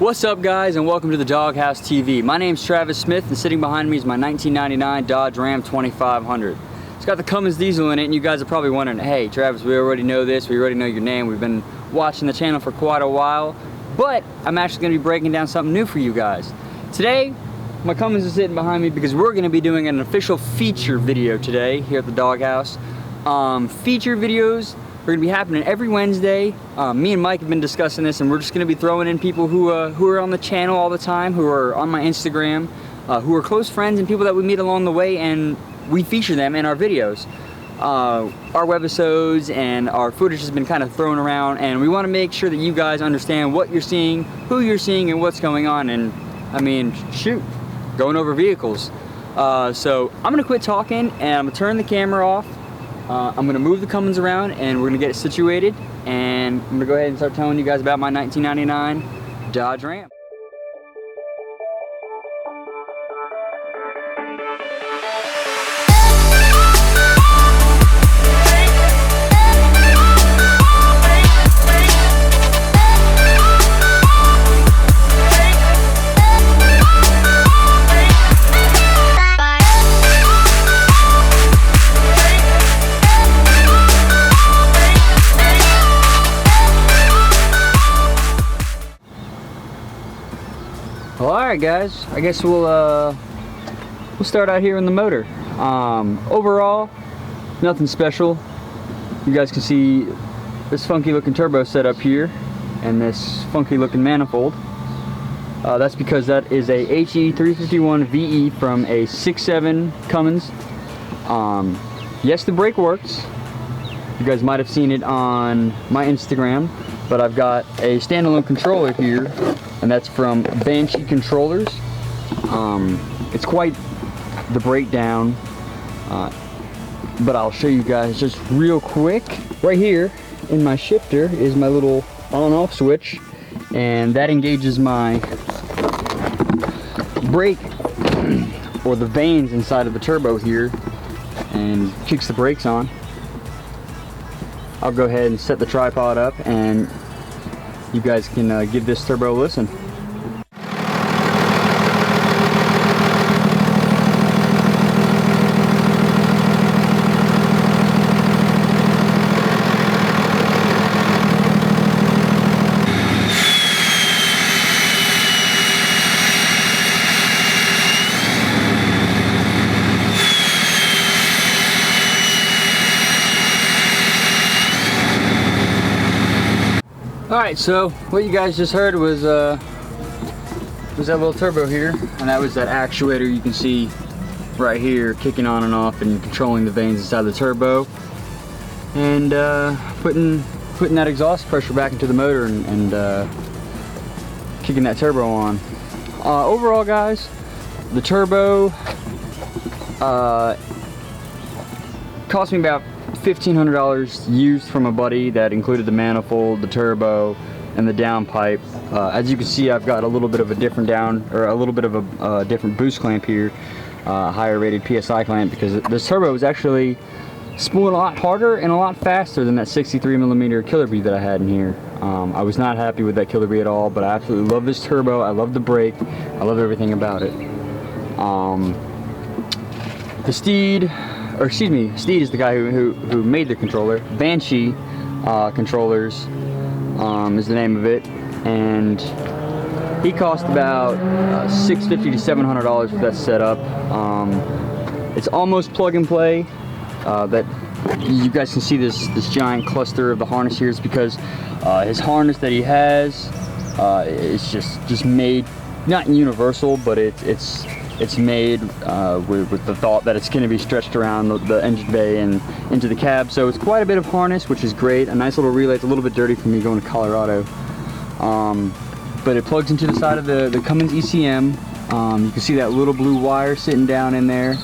What's up, guys, and welcome to the Doghouse TV. My name's Travis Smith, and sitting behind me is my 1999 Dodge Ram 2500. It's got the Cummins diesel in it, and you guys are probably wondering, hey Travis, we already know this, we already know your name, we've been watching the channel for quite a while, but I'm actually going to be breaking down something new for you guys. Today, my Cummins is sitting behind me because we're going to be doing an official feature video today here at the Doghouse. Feature videos are going to be happening every Wednesday. Me and Mike have been discussing this, and we're just going to be throwing in people who are on the channel all the time, who are on my Instagram, who are close friends and people that we meet along the way, and we feature them in our videos. Our webisodes and our footage has been kind of thrown around, and we want to make sure that you guys understand what you're seeing, who you're seeing, and what's going on. And I mean, shoot, going over vehicles. So I'm going to quit talking, and I'm going to turn the camera off. I'm going to move the Cummins around, and we're going to get it situated, and I'm going to go ahead and start telling you guys about my 1999 Dodge Ram. Well, alright guys, I guess we'll start out here in the motor. Overall, nothing special. You guys can see this funky looking turbo set up here and this funky looking manifold. That's because that is a HE351 VE from a 6.7 Cummins. Yes, the brake works. You guys might have seen it on my Instagram, but I've got a standalone controller here, and that's from Banshee Controllers. It's quite the breakdown, but I'll show you guys just real quick. Right here in my shifter is my little on-off switch, and that engages my brake or the vanes inside of the turbo here and kicks the brakes on. I'll go ahead and set the tripod up, and you guys can give this turbo a listen. Alright, so what you guys just heard was that little turbo here, and that was that actuator you can see right here kicking on and off and controlling the vanes inside the turbo, and putting that exhaust pressure back into the motor and kicking that turbo on. Overall, guys, the turbo cost me about $1,500 used from a buddy. That included the manifold, the turbo, and the downpipe. As you can see, I've got a little bit of a different different boost clamp here, higher rated PSI clamp, because this turbo is actually spooling a lot harder and a lot faster than that 63mm killer bee that I had in here. I was not happy with that killer bee at all, but I absolutely love this turbo. I love the brake. I love everything about it. Steed is the guy who made the controller. Banshee Controllers is the name of it, and he cost about $650 to $700 for that setup. It's almost plug and play. That you guys can see this giant cluster of the harness here is because his harness that he has is just made, not universal, but it's made with the thought that it's going to be stretched around the engine bay and into the cab. So it's quite a bit of harness, which is great. A nice little relay. It's a little bit dirty for me going to Colorado. But it plugs into the side of the Cummins ECM. You can see that little blue wire sitting down in there.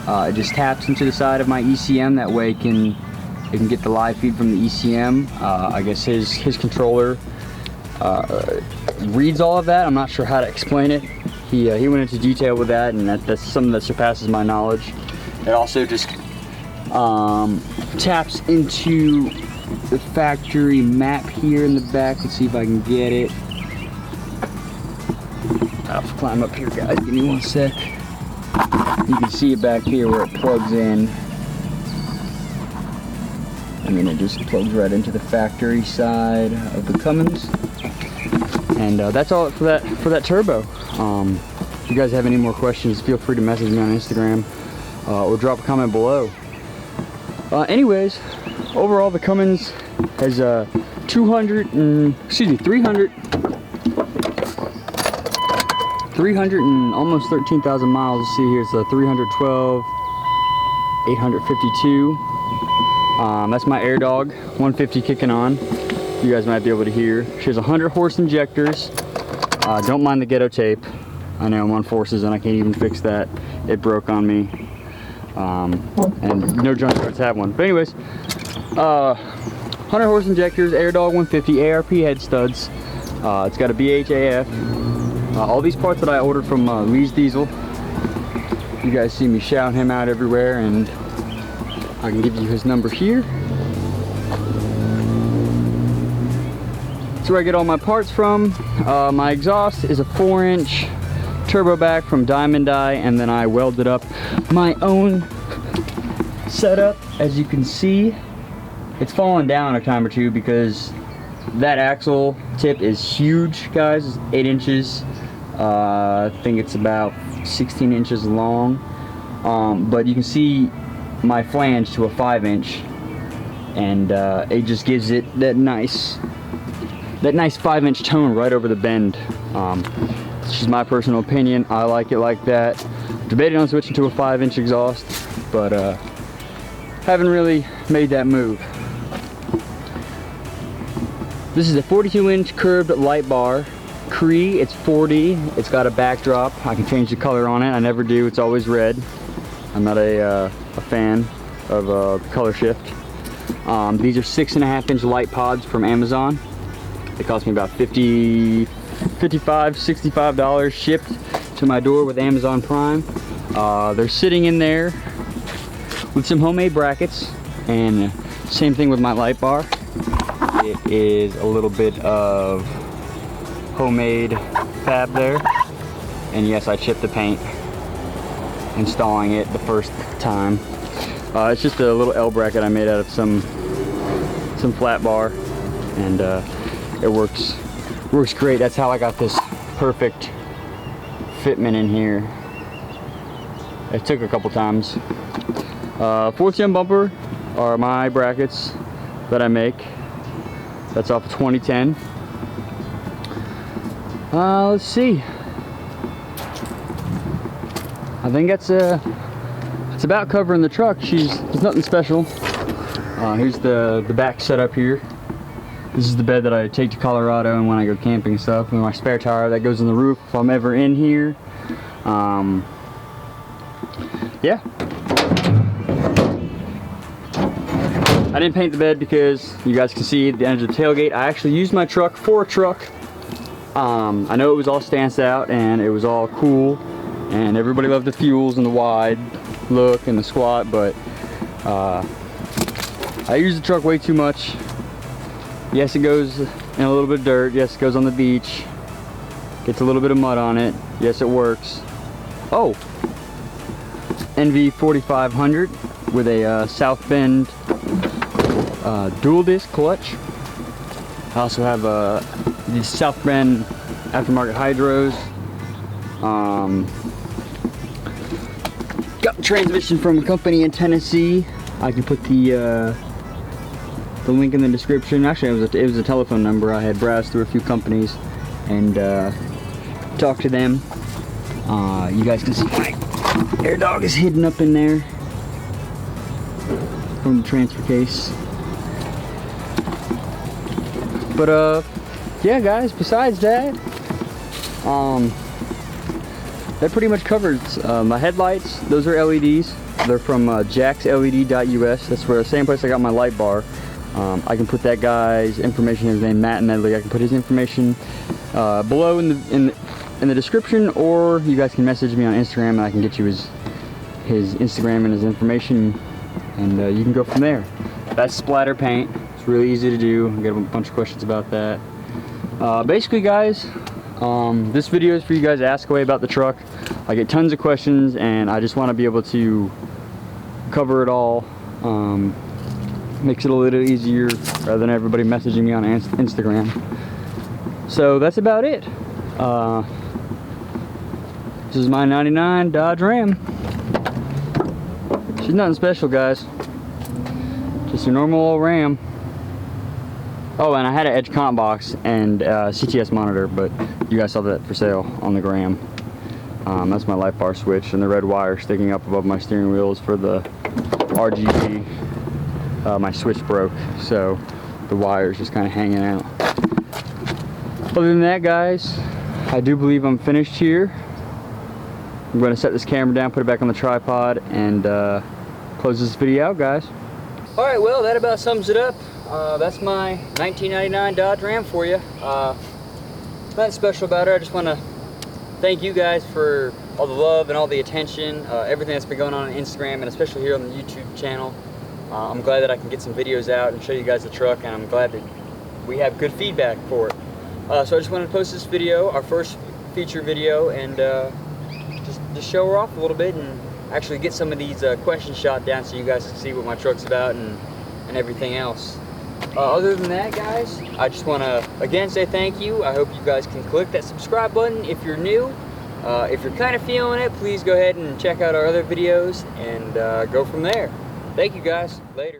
It just taps into the side of my ECM. That way it can get the live feed from the ECM. I guess his controller reads all of that. I'm not sure how to explain it. He went into detail with that, and that's something that surpasses my knowledge. It also just taps into the factory map here in the back. Let's see if I can get it. climb up here, guys. Give me one sec. You can see it back here where it plugs in. I mean, it just plugs right into the factory side of the Cummins. And that's all for that turbo. If you guys have any more questions, feel free to message me on Instagram or drop a comment below. Anyways, overall the Cummins has 300 and almost 13,000 miles. You see here it's a 312, 852. That's my Air Dog 150 kicking on. You guys might be able to hear. She has 100 horse injectors. Don't mind the ghetto tape. I know I'm on forces and I can't even fix that. It broke on me. And no junkyards have one. But anyways, 100 horse injectors, Air Dog 150, ARP head studs. It's got a BHAF. All these parts that I ordered from Lee's Diesel. You guys see me shouting him out everywhere, and I can give you his number here. That's where I get all my parts from. My exhaust is a 4-inch turbo back from Diamond Eye, and then I welded up my own setup. As you can see, it's fallen down a time or two because that axle tip is huge, guys. It's 8 inches. I think it's about 16 inches long. But you can see my flange to a 5-inch, and it just gives it that nice 5-inch tone right over the bend. It's just my personal opinion. I like it like that. Debating on switching to a 5-inch exhaust, but haven't really made that move. This is a 42-inch curved light bar. Cree, it's 40. It's got a backdrop. I can change the color on it. I never do. It's always red. I'm not a fan of color shift. These are 6.5-inch light pods from Amazon. They cost me about $55, $65 shipped to my door with Amazon Prime. They're sitting in there with some homemade brackets, and same thing with my light bar. It is a little bit of homemade fab there, and yes, I chipped the paint installing it the first time. It's just a little L bracket I made out of some flat bar, and it works great. That's how I got this perfect fitment in here. It took a couple times. 4th gen bumper are my brackets that I make. That's off of 2010. Let's see. I think it's about covering the truck. There's nothing special. Here's the back setup here. This is the bed that I take to Colorado and when I go camping and stuff. And my spare tire that goes in the roof if I'm ever in here. Yeah. I didn't paint the bed because you guys can see the end of the tailgate. I actually used my truck for a truck. I know it was all stanced out and it was all cool, and everybody loved the fuels and the wide look and the squat, but I use the truck way too much. Yes, it goes in a little bit of dirt. Yes, it goes on the beach. Gets a little bit of mud on it. Yes, it works. Oh, NV 4500 with a South Bend dual disc clutch. I also have the South Bend aftermarket hydros. Got the transmission from a company in Tennessee. I can put the link in the description. Actually, it was a telephone number. I had browsed through a few companies and talked to them. You guys can see my Air Dog is hidden up in there from the transfer case. But yeah, guys, besides that, that pretty much covers my headlights. Those are LEDs. They're from jacksled.us. That's where, same place I got my light bar. I can put that guy's information. His name Matt Medley. I can put his information below in the description, or you guys can message me on Instagram and I can get you his Instagram and his information, and you can go from there. That's splatter paint. It's really easy to do. I get a bunch of questions about that. Basically, guys, This video is for you guys to ask away about the truck. I get tons of questions and I just want to be able to cover it all. Makes it a little easier rather than everybody messaging me on Instagram. So that's about it. This is my 99 Dodge Ram. She's nothing special, guys. Just a normal old Ram. Oh, and I had an Edge comp box and CTS monitor, but you guys saw that for sale on the gram. That's my light bar switch, and the red wire sticking up above my steering wheel is for the RGB. My switch broke, so the wire's just kind of hanging out. Other than that, guys, I do believe I'm finished here. I'm going to set this camera down, put it back on the tripod, and close this video out, guys. Alright, well, that about sums it up. That's my 1999 Dodge Ram for you. Nothing special about her. I just want to thank you guys for all the love and all the attention, everything that's been going on Instagram, and especially here on the YouTube channel. I'm glad that I can get some videos out and show you guys the truck, and I'm glad that we have good feedback for it. So I just wanted to post this video, our first feature video, and just show her off a little bit and actually get some of these questions shot down so you guys can see what my truck's about and everything else. Other than that, guys, I just want to again say thank you. I hope you guys can click that subscribe button if you're new. If you're kind of feeling it, please go ahead and check out our other videos and go from there. Thank you, guys. Later.